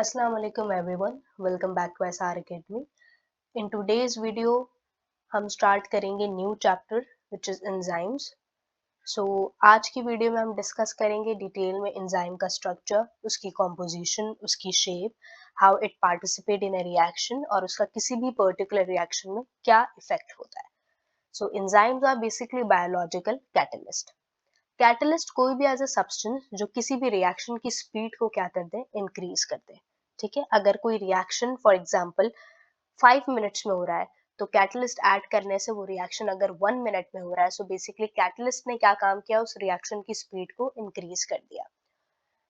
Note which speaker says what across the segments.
Speaker 1: Assalamu alaikum everyone. Welcome back to SR Academy. In today's video, हम start करेंगे new chapter which is enzymes. So आज की video में हम discuss करेंगे डिटेल में एंजाइम का स्ट्रक्चर, उसकी कॉम्पोजिशन, उसकी shape, how it participate in a reaction और उसका किसी भी पर्टिकुलर रिएक्शन में क्या इफेक्ट होता है. So enzymes are basically biological catalyst. Catalyst कोई भी एज अ सब्सटेंस जो किसी भी रिएक्शन की स्पीड को क्या करते हैं, इंक्रीज करते हैं. ठीक है, अगर कोई रिएक्शन फॉर एग्जांपल 5 मिनट्स में हो रहा है तो कैटलिस्ट ऐड करने से वो रिएक्शन अगर 1 मिनट में हो रहा है, सो बेसिकली कैटलिस्ट ने क्या काम किया, उस रिएक्शन की स्पीड को इंक्रीज कर दिया.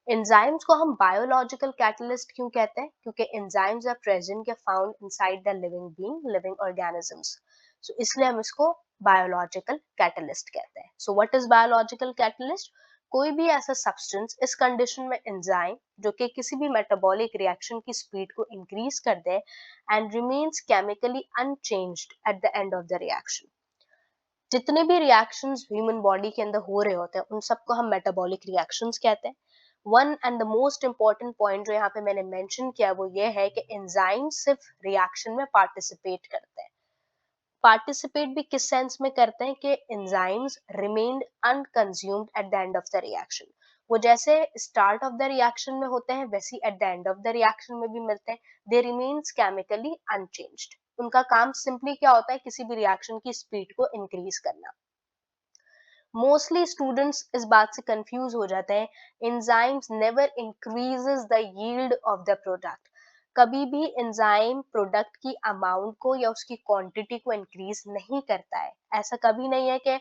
Speaker 1: एंजाइम्स को हम बायोलॉजिकल कैटलिस्ट क्यों कहते हैं? क्योंकि एंजाइम्स आर प्रेजेंट या found inside the living being, living organisms. So इसलिए हम इसको बायोलॉजिकल कैटलिस्ट कहते हैं. So what is biological catalyst? कोई भी ऐसा सब्सटेंस इस कंडीशन में एंजाइम जो कि किसी भी मेटाबॉलिक रिएक्शन की स्पीड को इंक्रीज कर दे and remains chemically unchanged at the end of the reaction. जितने भी रिएक्शंस ह्यूमन बॉडी के अंदर हो रहे होते हैं उन सबको हम मेटाबॉलिक रिएक्शंस कहते हैं. One and the most important point जो यहाँ पे मैंने मेंशन किया वो ये है कि एंजाइम सिर्फ रिएक्शन में पार्टिसिपेट करते हैं. पार्टिसिपेट भी किस सेंस में करते हैं कि enzymes remained unconsumed at the end of the reaction. वो जैसे स्टार्ट ऑफ द रिएक्शन में होते हैं वैसे eight the end of the reaction में भी मिलते हैं. दे रिमेन्स केमिकली अनचेंज्ड. उनका काम सिंपली क्या होता है, किसी भी रिएक्शन की स्पीड को इंक्रीज करना. मोस्टली स्टूडेंट्स इस बात से कंफ्यूज हो जाते हैं, enzymes never increases the yield of the product. कभी भी एंजाइम प्रोडक्ट की अमाउंट को या उसकी क्वांटिटी को इंक्रीज नहीं करता है. ऐसा कभी नहीं है कि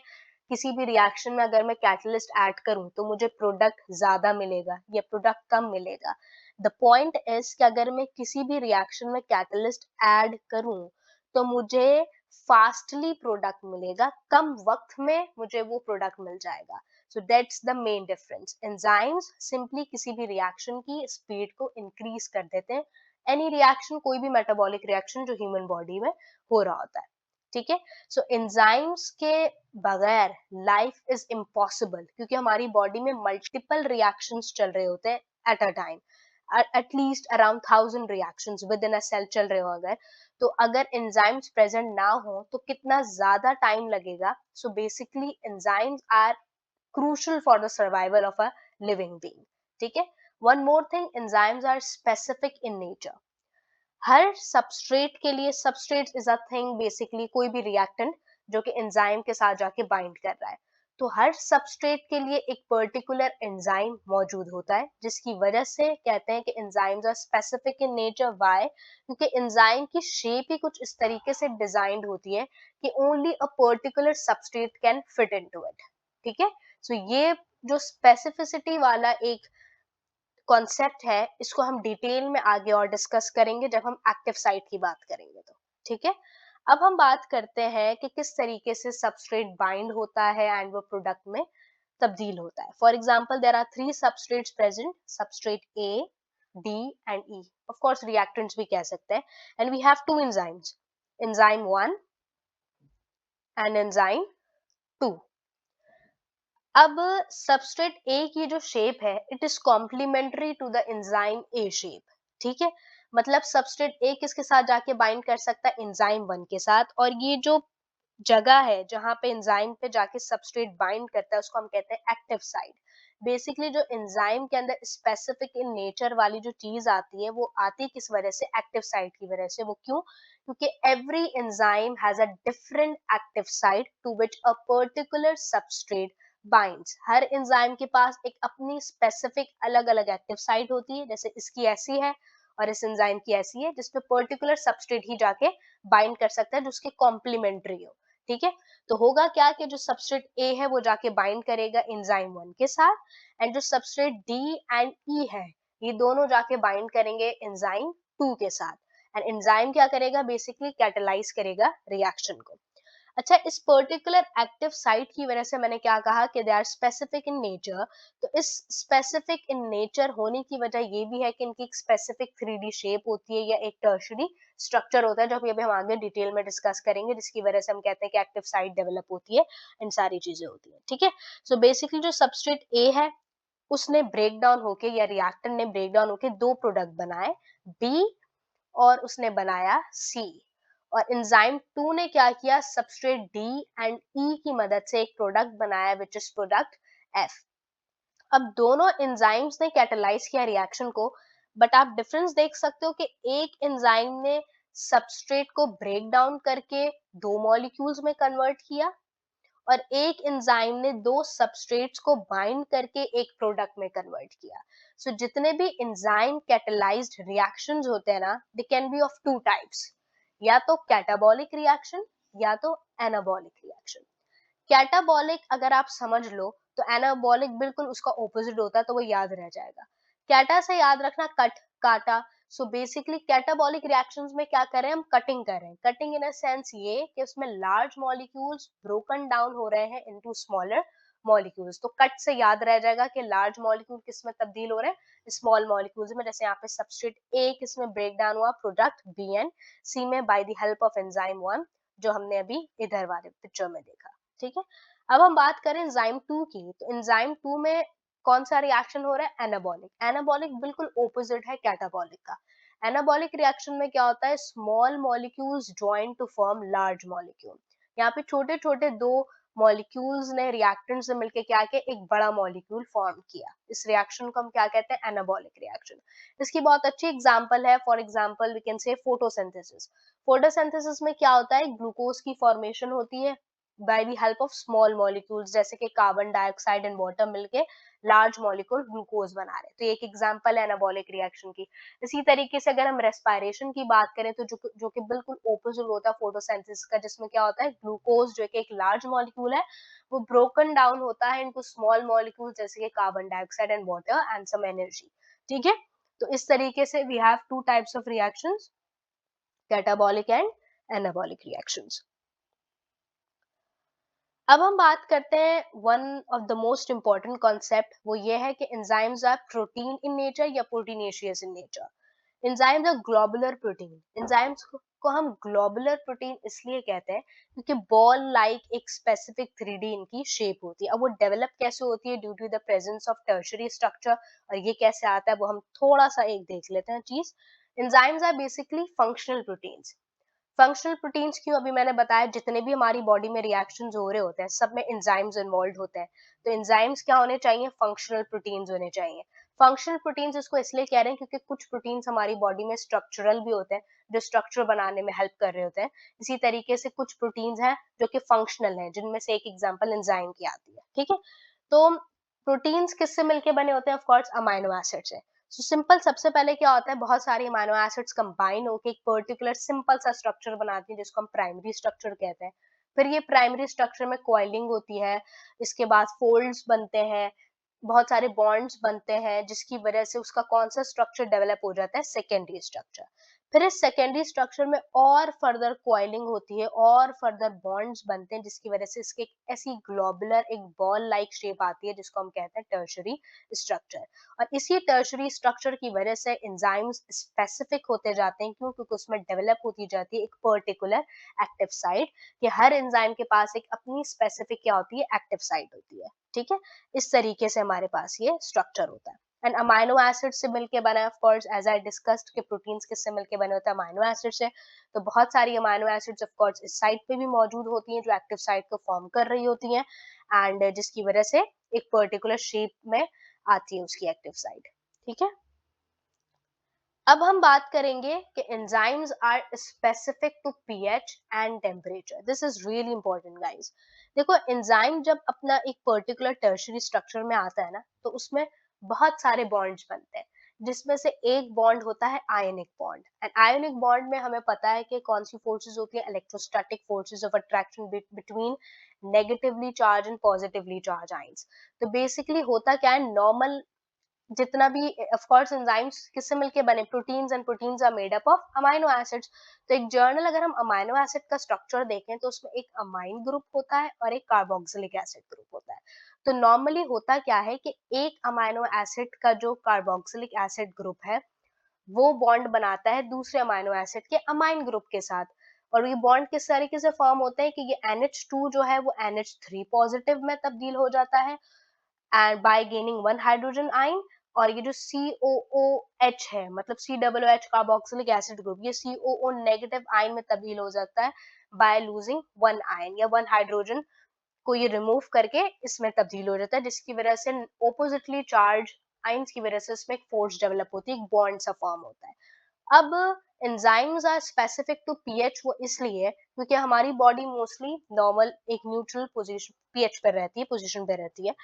Speaker 1: किसी भी रिएक्शन में अगर मैं कैटलिस्ट ऐड करूं तो मुझे प्रोडक्ट ज्यादा मिलेगा या प्रोडक्ट कम मिलेगा. द पॉइंट इज कि अगर मैं किसी भी रिएक्शन में कैटलिस्ट ऐड करूं तो मुझे फास्टली प्रोडक्ट मिलेगा, कम वक्त में मुझे वो प्रोडक्ट मिल जाएगा. So that's the main difference. Enzymes simply किसी भी रिएक्शन की स्पीड को इंक्रीज कर देते हैं. एनी रिएक्शन, कोई भी मेटाबॉलिक रिएक्शन जो ह्यूमन बॉडी में हो रहा होता है. ठीक है. सो एंजाइम्स के बगैर लाइफ इज इम्पॉसिबल, क्योंकि हमारी बॉडी में मल्टीपल रिएक्शंस चल रहे होते हैं at a time. At least around 1000 reactions within a cell चल रहे हो अगर, तो अगर एंजाइम्स प्रेजेंट ना हो तो कितना ज्यादा टाइम लगेगा. So basically enzymes are crucial for the survival of a living being. ठीक है. One more thing, enzymes are specific in nature. हर सबस्ट्रेट के लिए, substrate is a thing basically, कोई भी रिएक्टेंट जो कि एंजाइम के साथ जाके बाइंड कर रहा है, तो हर सबस्ट्रेट के लिए एक पर्टिकुलर एंजाइम मौजूद होता है, जिसकी वजह से कहते हैं कि enzymes are specific in nature. Why? क्योंकि एंजाइम की शेप ही कुछ इस तरीके से डिजाइंड होती है कि only a particular substrate can fit into it. ठीक है. सो ये जो स्पेसिफिसिटी वाला एक कॉन्सेप्ट है, इसको हम डिटेल में आगे और डिस्कस करेंगे जब हम एक्टिव साइट की बात करेंगे तो. ठीक है. अब हम बात करते हैं कि किस तरीके से सबस्ट्रेट बाइंड होता है एंड वो प्रोडक्ट में तब्दील होता है. For example there are 3 substrates present, substrate A, D and E. Of course reactants भी कह सकते हैं. And we have 2 enzymes, enzyme 1 and enzyme 2. अब सबस्ट्रेट ए की जो शेप है, it is complementary to the enzyme A shape. ठीक है. मतलब सबस्ट्रेट ए किसके साथ जाके बाइंड कर सकता है, एंजाइम 1 के साथ. और ये जो जगह है जहां पे एंजाइम पे जाके सबस्ट्रेट बाइंड करता है उसको हम कहते हैं एक्टिव साइट. बेसिकली जो एंजाइम के अंदर स्पेसिफिक इन नेचर वाली जो चीज आती है वो आती है किस वजह से, एक्टिव साइट की वजह से. वो क्यों? क्योंकि every enzyme has a different active site to which a particular substrate binds. हर एंजाइम के पास एक अपनी स्पेसिफिक अलग अलग एक्टिव साइट होती है. जैसे इसकी ऐसी है और इस एंजाइम की ऐसी है, जिसपे पर्टिकुलर सबस्ट्रेट ही जाके बाइंड कर सकता है जो उसके कॉम्प्लीमेंट्री हो. ठीक है. तो होगा क्या कि जो सबस्ट्रेट ए है वो जाके बाइंड करेगा एंजाइम 1 के साथ, एंड जो सबस्ट्रेट डी एंड ई है ये दोनों जाके बाइंड करेंगे एंजाइम 2 के साथ. एंड एंजाइम क्या करेगा, बेसिकली कैटलाइज करेगा रिएक्शन को. अच्छा, इस पर्टिकुलर एक्टिव साइट की वजह से मैंने क्या कहा कि they are specific in nature. तो इस स्पेसिफिक इन नेचर होने की वजह ये भी है कि इनकी एक स्पेसिफिक 3D शेप होती है या एक टर्शरी स्ट्रक्चर होता है, जो अभी हम आगे डिटेल में डिस्कस करेंगे, जिसकी वजह से हम कहते हैं कि एक्टिव साइट डेवलप होती है, इन सारी चीजें होती है. ठीक है. सो बेसिकली जो सबस्ट्रेट ए है उसने ब्रेक डाउन होके या रिएक्टेंट ने ब्रेक डाउन होके दो प्रोडक्ट बनाए, बी और उसने बनाया सी। और एंजाइम 2 ने क्या किया, सबस्ट्रेट डी एंड ई की मदद से एक प्रोडक्ट बनाया विच इज प्रोडक्ट एफ। अब दोनों एंजाइम्स ने कैटेलाइज किया रिएक्शन को, बट आप डिफरेंस देख सकते हो कि एक एंजाइम ने सबस्ट्रेट को ब्रेक डाउन करके दो मॉलिक्यूल्स में कन्वर्ट किया, और एक एंजाइम ने दो सबस्ट्रेट्स को बाइंड करके एक प्रोडक्ट में कन्वर्ट किया। सो जितने भी एंजाइम कैटेलाइज्ड रिएक्शंस होते हैं ना, they can be of two types, या तो कैटाबॉलिक रिएक्शन या तो एनाबॉलिक रिएक्शन। कैटाबॉलिक अगर आप समझ लो तो एनाबॉलिक बिल्कुल उसका ऑपोजिट होता है, तो वो याद रह जाएगा। कैटा से याद रखना कट, काटा। सो बेसिकली कैटाबॉलिक रिएक्शंस में क्या कर रहे हैं, हम कटिंग कर रहे हैं। कटिंग इन अ सेंस ये कि उसमें लार्ज मॉलिक्यूल्स ब्रोकन डाउन हो रहे हैं इनटू स्मॉलर मॉलिक्यूल्स। तो कट से याद रह जाएगा कि लार्ज मॉलिक्यूल किस में तब्दील हो रहे हैं, स्मॉल मॉलिक्यूल्स में। जैसे यहाँ पे सबस्ट्रेट ए किसमें ब्रेक डाउन हुआ, प्रोडक्ट बी एंड सी में, bye the help of enzyme 1, जो हमने अभी इधर वाले पिक्चर में देखा। ठीक है, अब हम बात करें एंजाइम 2 की, तो एंजाइम 2 में कौन सा रिएक्शन हो रहा है, एनाबॉलिक। एनाबॉलिक बिल्कुल ऑपोजिट है कैटाबॉलिक का। एनाबॉलिक रिएक्शन में क्या होता है, small molecules join to form large molecule. यहाँ पे छोटे छोटे दो मॉलिक्यूल्स ने रिएक्टेंट से मिलकर क्या किया, एक बड़ा मॉलिक्यूल फॉर्म किया। इस रिएक्शन को हम क्या कहते हैं, एनाबॉलिक रिएक्शन। इसकी बहुत अच्छी एग्जांपल है, for example we can say photosynthesis. Photosynthesis में क्या होता है, ग्लूकोज की फॉर्मेशन होती है by the help of small molecules, जैसे कि कार्बन डाइऑक्साइड एंड वाटर मिलके लार्ज मॉलिक्यूल ग्लूकोज बना रहे हैं। तो एक एग्जांपल है एनाबॉलिक रिएक्शन की। इसी तरीके से अगर हम रेस्पिरेशन की बात करें, तो जो कि बिल्कुल ऑपोजिट होता है फोटोसिंथेसिस का, जिसमें क्या होता है, ग्लूकोज जो कि एक लार्ज मॉलिक्यूल है, वो ब्रोकन डाउन होता है इनटू स्मॉल मॉलिक्यूल, जैसे कि carbon dioxide and water and some energy. ठीक है, तो इस तरीके से we have two types of reactions, catabolic and anabolic reactions. अब हम बात करते हैं one of the most important concept, वो ये है कि enzymes are protein in nature या proteinaceous in nature. Enzymes are globular protein. Enzymes को हम ग्लोबुलर प्रोटीन इसलिए कहते हैं क्योंकि बॉल लाइक एक स्पेसिफिक 3D इनकी शेप होती है। अब वो डेवलप कैसे होती है, due to the presence of tertiary structure, और ये कैसे आता है वो हम थोड़ा सा एक देख लेते हैं चीज। Enzymes are basically functional proteins. Functional proteins क्यों, अभी मैंने बताया जितने भी हमारी बॉडी में रिएक्शंस हो रहे होते हैं सब में एंजाइम्स इन्वॉल्व होते हैं। तो एंजाइम्स क्या होने चाहिए, फंक्शनल प्रोटीन्स होने चाहिए। फंक्शनल प्रोटीन्स इसको इसलिए कह रहे हैं क्योंकि कुछ प्रोटीन्स हमारी बॉडी में स्ट्रक्चरल भी होते हैं, जो स्ट्रक्चर बनाने में हेल्प कर रहे होते हैं। इसी तरीके से कुछ प्रोटीन्स हैं जो कि फंक्शनल हैं, जिनमें से एक एग्जांपल एंजाइम की आती है। ठीक है, तो प्रोटीन्स किससे मिलके बने होते हैं, ऑफ कोर्स अमाइनो एसिड से। सो सिंपल, सबसे पहले क्या होता है, बहुत सारी अमाइनो एसिड्स कंबाइन होकर एक पर्टिकुलर सिंपल सा स्ट्रक्चर बनाती है, जिसको हम प्राइमरी स्ट्रक्चर कहते हैं। फिर ये प्राइमरी स्ट्रक्चर में कॉइलिंग होती है, इसके बाद फोल्ड्स बनते हैं, बहुत सारे बॉन्ड्स बनते हैं, जिसकी वजह से उसका कौन सा स्ट्रक्चर डेवलप हो जाता है, सेकेंडरी स्ट्रक्चर। फिर इस सेकेंडरी स्ट्रक्चर में और फर्दर कॉइलिंग होती है और फर्दर बॉन्ड्स बनते हैं, जिसकी वजह से इसके एक ऐसी ग्लोबुलर एक बॉल लाइक शेप आती है, जिसको हम कहते हैं टर्शरी स्ट्रक्चर। और इसी टर्शरी स्ट्रक्चर की वजह से एंजाइम्स स्पेसिफिक होते जाते हैं। क्यों, क्योंकि उसमें डेवलप होती जाती है एक पर्टिकुलर एक्टिव साइट, कि हर एंजाइम के पास एक अपनी स्पेसिफिक क्या होती है, एक्टिव साइट होती है। ठीक है, इस तरीके से हमारे पास ये स्ट्रक्चर होता है। एंड अमाइनो एसिड से मिलके बना है, of course as I discussed कि प्रोटीन्स किससे मिलके बने होते हैं, अमाइनो एसिड से। तो बहुत सारी अमाइनो एसिड्स ऑफ कोर्स इस साइट पे भी मौजूद होती हैं, जो एक्टिव साइट को फॉर्म कर रही होती हैं, एंड जिसकी वजह से एक पर्टिकुलर शेप में आती है उसकी एक्टिव साइट। ठीक है, अब हम बात करेंगे कि enzymes are specific to pH and temperature. This is really important guys. देखो, एंजाइम जब अपना एक पर्टिकुलर टर्शरी स्ट्रक्चर में आता है ना, तो उसमें बहुत सारे बॉन्ड्स बनते हैं, जिसमें से एक बॉन्ड होता है ionic bond. And ionic bond में हमें पता है कि कौन सी फोर्सेस होती है, electrostatic forces of attraction between negatively charge and positively charge ions. तो बेसिकली होता क्या है, नॉर्मल जितना भी, ऑफ कोर्स एंजाइम्स किससे मिलके बने, proteins, and proteins are made up of amino acids. तो एक जर्नल अगर हम अमाइनो एसिड का स्ट्रक्चर देखें, तो उसमें एक अमाइन ग्रुप होता है और एक कार्बोक्सिलिक एसिड ग्रुप होता है। तो नॉर्मली होता क्या है कि एक अमाइनो एसिड का जो कार्बोक्सिलिक एसिड ग्रुप है, वो बॉन्ड बनाता है दूसरे अमाइनो एसिड के अमाइन ग्रुप के साथ। और ये बॉन्ड किस तरीके से फॉर्म होते हैं कि ये NH2 जो है वो NH3 पॉजिटिव में तब्दील हो जाता है, and bye gaining one hydrogen ion, और ये जो COOH है मतलब COOH कार्बोक्सिलिक एसिड ग्रुप, ये COO नेगेटिव आयन में तब्दील हो जाता है बाय लूजिंग वन आयन या वन हाइड्रोजन को ये रिमूव करके इसमें तब्दील हो जाता है, जिसकी वजह से ऑपोजिटली चार्ज आयंस की वजह से इसमें एक फोर्स डेवलप होती है, एक बॉन्ड सा फॉर्म होता है। अब enzymes are specific to pH, वो इसलिए क्योंकि हमारी बॉडी मोस्टली नॉर्मल एक न्यूट्रल पोजीशन पीएच पर रहती है, पोजीशन पे रहती है।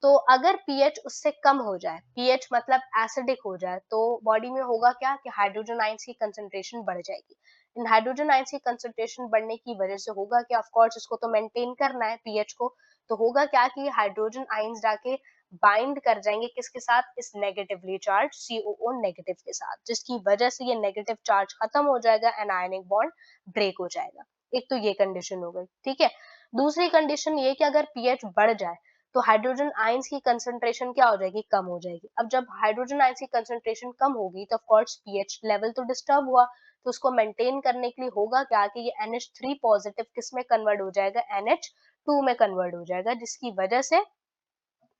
Speaker 1: तो अगर पीएच उससे कम हो जाए, पीएच मतलब एसिडिक हो जाए, तो बॉडी में होगा क्या कि हाइड्रोजन आयंस की कंसंट्रेशन बढ़ जाएगी। इन हाइड्रोजन आयंस की कंसंट्रेशन बढ़ने की वजह से होगा कि ऑफ कोर्स इसको तो मेंटेन करना है पीएच को, तो होगा क्या कि हाइड्रोजन आयंस जाके बाइंड कर जाएंगे किसके साथ, इस नेगेटिवली चार्ज COO नेगेटिव के साथ, जिसकी वजह से ये नेगेटिव चार्ज खत्म हो जाएगा एंड आयनिक बॉन्ड ब्रेक हो जाएगा। एक तो ये कंडीशन हो गई, ठीक है। दूसरी कंडीशन ये कि अगर पीएच बढ़ जाए तो हाइड्रोजन आयंस की कंसंट्रेशन क्या हो जाएगी, कम हो जाएगी। अब जब हाइड्रोजन आयंस की कंसंट्रेशन कम होगी तो ऑफ कोर्स पीएच लेवल तो डिस्टर्ब हुआ, तो उसको मेंटेन करने के लिए होगा क्या कि ये NH3 पॉजिटिव किस में कन्वर्ट हो जाएगा, NH2 में कन्वर्ट हो जाएगा, जिसकी वजह से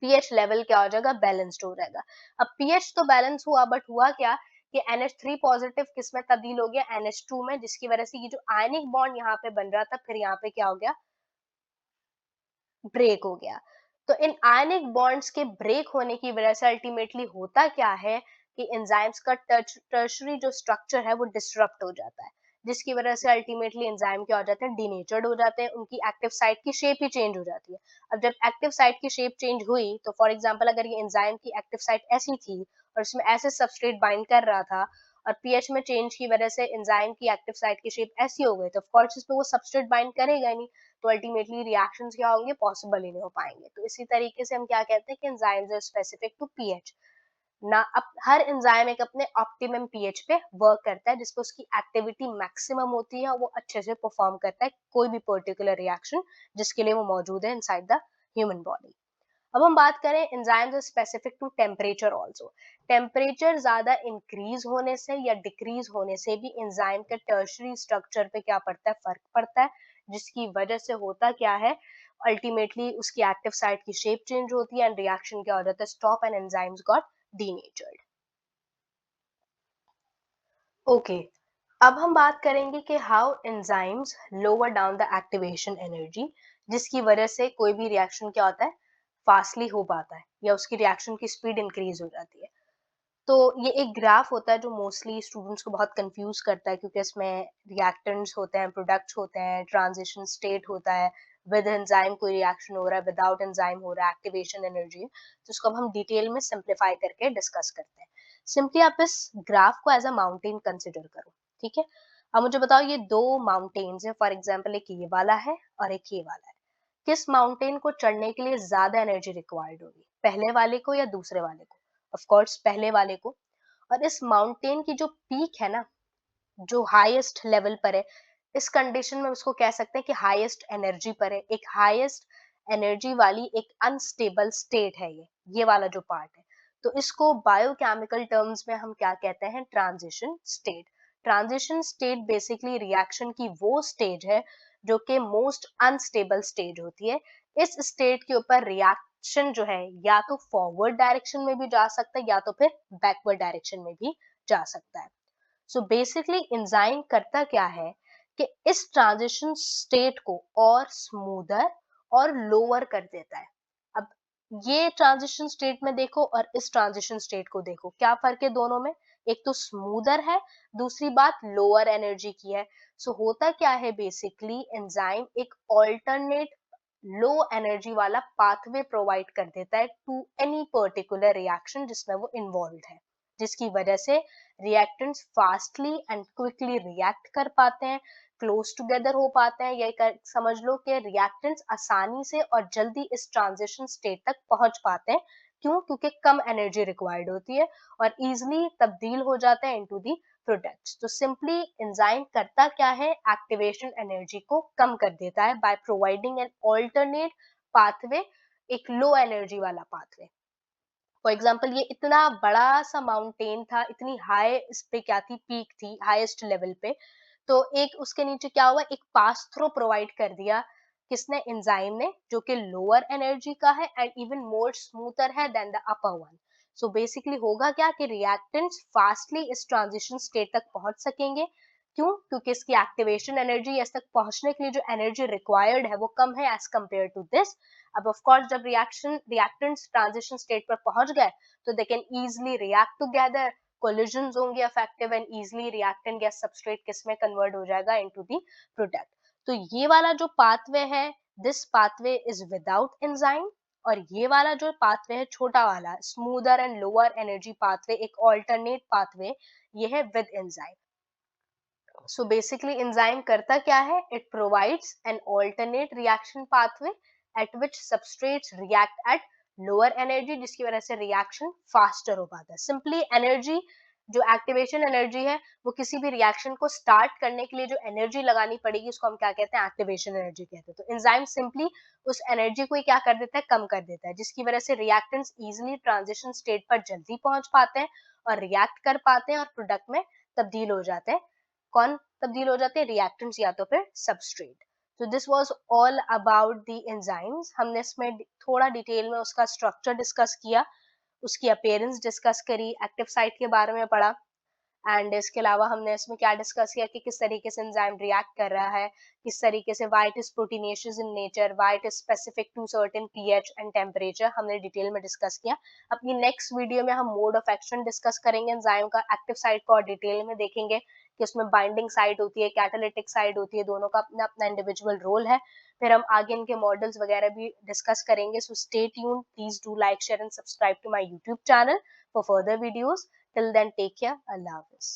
Speaker 1: पीएच लेवल क्या हो जाएगा, बैलेंस्ड हो जाएगा। अब पीएच तो बैलेंस हुआ, बट हुआ क्या कि NH3 पॉजिटिव किस में तब्दील हो गया, NH2 में, जिसकी वजह से ये जो आयनिक बॉन्ड यहाँ पे बन रहा था फिर यहाँ पे क्या हो गया, ब्रेक हो गया। तो इन आयनिक बॉन्ड्स के ब्रेक होने की वजह से अल्टीमेटली होता क्या है कि एंजाइम्स का टर्शरी जो स्ट्रक्चर है वो डिसरप्ट हो जाता है, जिसकी वजह से अल्टीमेटली एंजाइम क्या हो जाते हैं, डीनेचर्ड हो जाते हैं, उनकी एक्टिव साइट की शेप ही चेंज हो जाती है। अब जब एक्टिव साइट की शेप चेंज हुई तो फॉर एग्जांपल अगर ये एंजाइम की एक्टिव साइट ऐसी थी और इसमें ऐसे सबस्ट्रेट बाइंड कर रहा था और पीएच में चेंज की वजह से एंजाइम की एक्टिव साइट की शेप ऐसी हो गई, तो ऑफ कोर्स इस पे वो सबस्ट्रेट बाइंड करेगा ही नहीं, तो अल्टीमेटली रिएक्शंस क्या होंगे, पॉसिबल ही नहीं हो पाएंगे। तो इसी तरीके से हम क्या कहते हैं कि enzymes are specific to pH ना। अब हर एंजाइम एक अपने ऑप्टिमम पीएच पे वर्क करता है, जिसपे उसकी एक्टिविटी मैक्सिमम होती है और वो अच्छे से परफॉर्म करता है कोई भी पर्टिकुलर रिएक्शन जिसके लिए वो मौजूद है इनसाइड द ह्यूमन बॉडी। अब हम बात करें enzymes are specific to temperature also. Temperature ज्यादा इंक्रीज होने से या डिक्रीज होने से भी एंजाइम के टर्शरी स्ट्रक्चर पे क्या पड़ता है, फर्क पड़ता है, जिसकी वजह से होता क्या है, अल्टीमेटली उसकी एक्टिव साइट की शेप चेंज होती है एंड रिएक्शन क्या हो जाता है, stop and enzymes got denatured. Okay, अब हम बात करेंगे कि how enzymes lower down the activation energy, जिसकी वजह से कोई भी रिएक्शन क्या होता है, फास्टली हो पाता है या उसकी रिएक्शन की स्पीड इंक्रीज हो जाती है। तो ये एक ग्राफ होता है जो मोस्टली स्टूडेंट्स को बहुत कंफ्यूज करता है, क्योंकि इसमें रिएक्टेंट्स होते हैं, प्रोडक्ट्स होते हैं, ट्रांजिशन स्टेट होता है, विद एंजाइम कोई रिएक्शन हो रहा है, विदाउट एंजाइम हो रहा है, एक्टिवेशन एनर्जी। तो इसको अब हम डिटेल में सिंप्लीफाई करके डिस्कस करते हैं। सिंपली आप इस ग्राफ को एज अ माउंटेन कंसिडर करो, ठीक है। अब मुझे बताओ ये दो माउंटेन्स है, फॉर एग्जाम्पल एक ये वाला है और एक ये वाला है, किस माउंटेन को चढ़ने के लिए ज्यादा एनर्जी रिक्वायर्ड होगी, पहले वाले को या दूसरे वाले को? ऑफ कोर्स पहले वाले को। और इस माउंटेन की जो पीक है ना, जो हाईएस्ट लेवल पर है, इस कंडीशन में उसको कह सकते हैं कि हाईएस्ट एनर्जी पर है, एक हाईएस्ट एनर्जी वाली एक अनस्टेबल स्टेट है ये वाला जो पार्ट है। तो इसको बायोकेमिकल टर्म्स में हम क्या कहते हैं, transition state. Transition state basically reaction की वो स्टेज है जो कि मोस्ट अनस्टेबल स्टेज होती है। इस स्टेट के ऊपर रिएक्शन जो है या तो फॉरवर्ड डायरेक्शन में भी जा सकता है या तो फिर बैकवर्ड डायरेक्शन में भी जा सकता है। सो बेसिकली एंजाइम करता क्या है कि इस ट्रांजिशन स्टेट को और स्मूदर और लोअर कर देता है। अब ये ट्रांजिशन स्टेट में देखो और इस ट्रांजिशन स्टेट को देखो, क्या फर्क है दोनों में, एक तो स्मूदर है, दूसरी बात लोअर एनर्जी की है। सो होता क्या है, बेसिकली एंजाइम एक ऑल्टरनेट लो एनर्जी वाला पाथवे प्रोवाइड कर देता है टू एनी पर्टिकुलर रिएक्शन जिसमें वो इन्वॉल्व है, जिसकी वजह से reactants fastly and quickly react कर पाते हैं, क्लोज टुगेदर हो पाते हैं, या समझ लो कि रिएक्टेंट्स आसानी से और जल्दी इस ट्रांजिशन स्टेट तक पहुंच पाते हैं। क्यों? क्योंकि कम एनर्जी रिक्वायर्ड होती है और इजिली तब्दील हो जाते हैं इनटू दी प्रोडक्ट्स। तो सिंपली एंजाइम करता क्या है, एक्टिवेशन एनर्जी को कम कर देता है by providing an alternate pathway, एक लो एनर्जी वाला पाथवे। फॉर एग्जाम्पल ये इतना बड़ा सा माउंटेन था, इतनी हाई इस पे क्या थी, पीक थी हाईएस्ट लेवल पे, तो एक उसके नीचे क्या हुआ, एक पास थ्रो प्रोवाइड कर दिया किसने? एंजाइम ने, जो कि लोअर एनर्जी का है एंड इवन मोर स्मूथर है then the upper one. So basically होगा क्या कि रिएक्टेंट्स फास्टली इस ट्रांजिशन स्टेट तक पहुंच सकेंगे। क्यों? क्योंकि इसकी एक्टिवेशन एनर्जी इस तक पहुंचने के लिए जो एनर्जी रिक्वायर्ड है वो कम है एज कम्पेयर टू दिस। अब ऑफ कोर्स जब रिएक्टेंट्स ट्रांजिशन स्टेट पर पहुंच गए तो they can easily react together, collisions होंगे इफेक्टिव एंड इजिली रिएक्टेंट गैस सबस्ट्रेट किस में कन्वर्ट हो जाएगा? Into the product. तो ये वाला जो पाथवे है, this pathway is without enzyme, और ये वाला जो पाथवे है छोटा वाला smoother and lower energy pathway, एक ऑल्टरनेट पाथवे, ये है with enzyme. So basically enzyme करता क्या है? It provides an alternate reaction pathway eight which substrates react at lower energy, जिसकी वजह से रिएक्शन फास्टर हो पाता है। सिंपली एनर्जी, जो एक्टिवेशन एनर्जी है, वो किसी भी रिएक्शन को स्टार्ट करने के लिए जो एनर्जी लगानी पड़ेगी उसको हम क्या कहते हैं? एक्टिवेशन एनर्जी कहते हैं। तो एंजाइम सिंपली उस एनर्जी को ही क्या कर देता है? कम कर देता है, जिसकी वजह से रिएक्टेंट्स इजिली ट्रांजिशन स्टेट पर जल्दी पहुंच पाते हैं और रिएक्ट कर पाते हैं और प्रोडक्ट में तब्दील हो जाते हैं। कौन तब्दील हो जाते हैं? रिएक्टेंट्स या तो फिर सबस्ट्रेट। तो this was all about the enzymes. हमने इसमें थोड़ा डिटेल में उसका स्ट्रक्चर डिस्कस किया, उसकी अपीयरेंस डिस्कस करी, एक्टिव साइट के बारे में पढ़ा, एंड इसके अलावा हमने इसमें क्या डिस्कस किया कि किस तरीके से एंजाइम रिएक्ट कर रहा है, किस तरीके से why it is proteinaceous in nature, why it is specific to certain pH and temperature, हमने डिटेल में डिस्कस किया। अपनी नेक्स्ट वीडियो में हम मोड ऑफ एक्शन डिस्कस करेंगे एंजाइम का, एक्टिव साइट को और डिटेल में देखेंगे कि उसमें बाइंडिंग साइट होती है, कैटालिटिक साइट होती है, दोनों का अपना अपना इंडिविजुअल रोल है। फिर हम आगे इनके मॉडल्स वगैरह भी डिस्कस करेंगे। So stay tuned, please do like, share and subscribe to my YouTube channel for further videos. Till then, take care. Allah Hafiz.